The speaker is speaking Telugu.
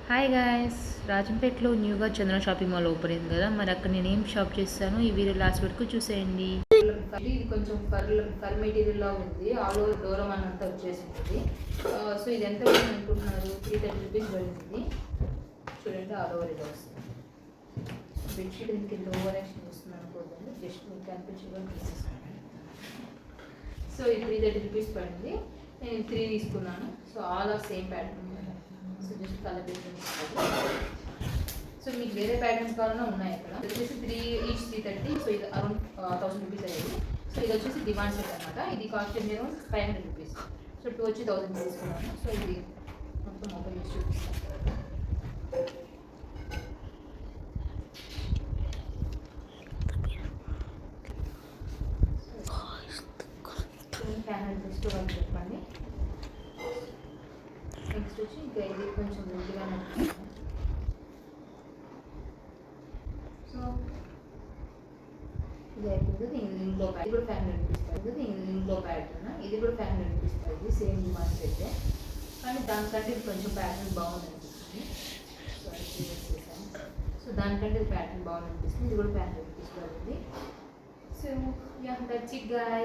హాయ్ గాయ్స్, రాజంపేటలో న్యూగా చంద్ర షాపింగ్ మాల్ ఓపెన్ అయింది కదా. మరి అక్కడ నేను ఏం షాప్ చేస్తాను ఈ వీడియో లాస్ట్ వరకు చూసేయండి. ఇది కొంచెం ఫర్ మెటీరియల్ లా ఉంది. ఆల్ ఓవర్ డోరం అంతా వచ్చేసింది. సో ఇది ఎంత పడింది అనుకుంటున్నారు? 330 రూపీస్ పడింది. చూడండి, ఆల్ ఓవర్ ఇది వస్తుంది. బెడ్షీట్ కింద ఓవర్ యాక్షన్ చేస్తున్నాను అనుకోకండి, జస్ట్ మీకు కనిపించడం తీసేస్తాను. సో ఇది 330 రూపీస్ పడింది. నేను 3 తీసుకున్నాను. So all are same pattern. So just colour difference. So మీకు వేరే ప్యాటర్న్స్ కావాలన్నా ఉన్నాయి ఇక్కడ. వచ్చేసి 3 ఈచ్ 330. సో ఇది అరౌండ్ 1000 రూపీస్ అయ్యేది. సో ఇది వచ్చేసి డిమాండ్ సెట్ అనమాట. ఇది కాస్ట్ నేను 500 రూపీస్. సో 2 వచ్చి 1000 తీసుకున్నాను. సో ఇది మొత్తం ఓపెన్ చేసి చూపిస్తాను. జస్ట్ వాళ్ళు చెప్పండి. నెక్స్ట్ వచ్చి ఇంకా ఇది కొంచెం మంచిగా సో ఇది అయిపోతుంది. ఇంట్లో ఇది కూడా 500 రూపీస్ పడుతుంది. ఇంట్లో ప్యాటర్న్ ఇది కూడా 500 రూపీస్ పడుతుంది. సేమ్ డిమాండ్స్ అయితే, కానీ దానికంటే ఇది కొంచెం ప్యాటర్న్ బాగుంది అనిపిస్తుంది. సో అది చేసాను. సో దానికంటే ఇది ప్యాటర్న్ బాగుంది అనిపిస్తుంది. ఇది కూడా 500 రూపీస్ పడుతుంది. So yeah, that's it guys.